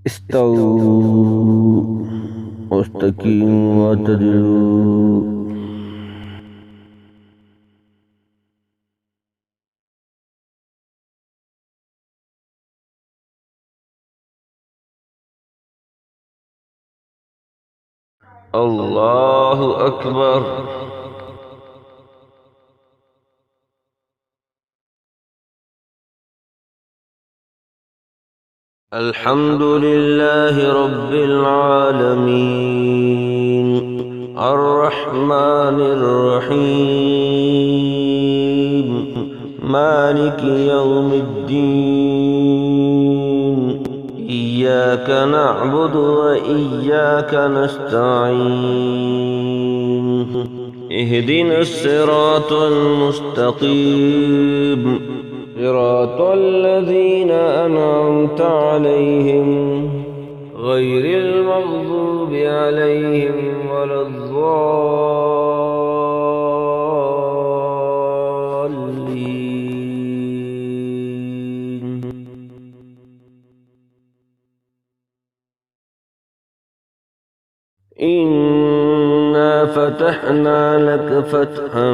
استووا واستقيموا واعتدلوا. الله أكبر. الحمد لله رب العالمين الرحمن الرحيم مالك يوم الدين إياك نعبد وإياك نستعين اهدنا الصراط المستقيم صراط الذين أنعمت عليهم غير المغضوب عليهم ولا الضالين. إنا فتحنا لك فتحا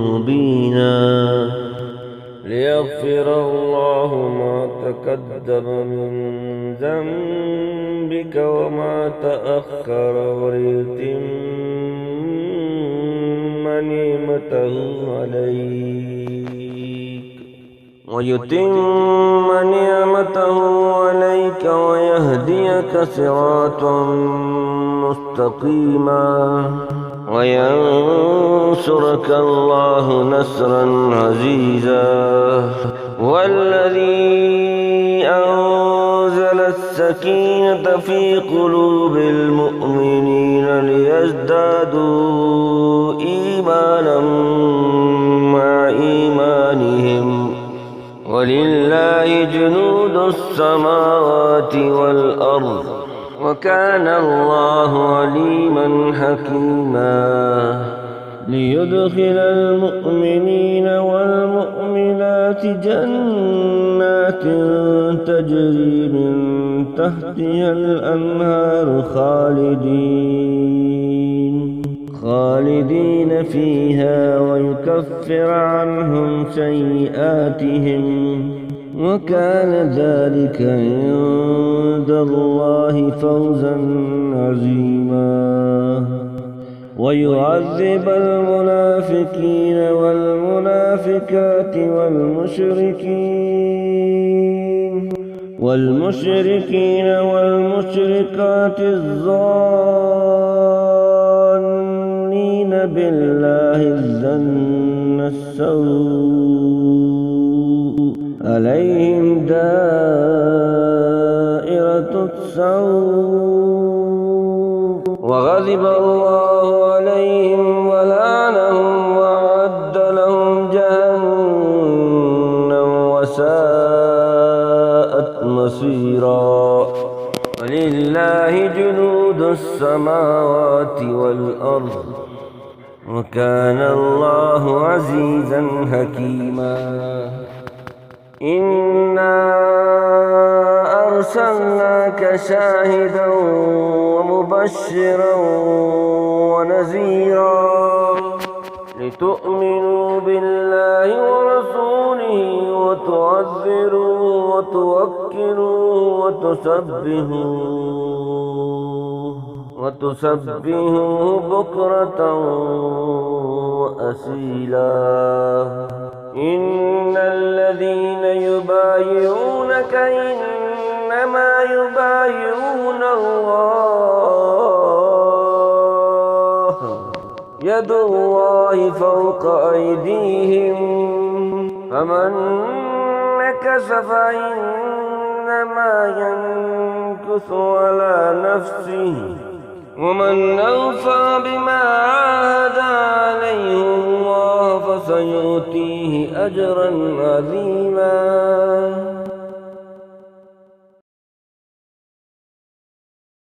مبينا ليغفر الله ما تقدم من ذنبك وما تأخر ويتم نعمته عليك ويهديك صراطا مستقيما وينصرك الله نصرا عزيزا. والذي أنزل السكينة في قلوب المؤمنين ليزدادوا إيمانا مع إيمانهم ولله جنود السماوات والأرض وكان الله عليما حكيما. ليدخل المؤمنين والمؤمنات جنات تجري من تحتها الأنهار خالدين فيها ويكفر عنهم سيئاتهم وكان ذلك عند الله فوزا عظيما. ويعذب المنافقين والمنافقات والمشركين والمشركات الظانين بالله الظن السوء عليهم دائرة السوء وغضب الله عليهم ولعنهم وأعد لهم جهنم وساءت مصيرا. ولله جنود السماوات والأرض وكان الله عزيزا حكيما. إنا أرسلناك شاهدا ومبشرا ونذيرا لتؤمنوا بالله ورسوله وتعزروه وتوكروه وتسبحوه بكرة وأصيلا. إن الذين يبايعونك إنما يبايعون الله يد الله فوق أيديهم فمن نكث فإنما ينكث على نفسه ومن أوفى بما عاهد عليه الله فسيؤتيه أجرا عظيما.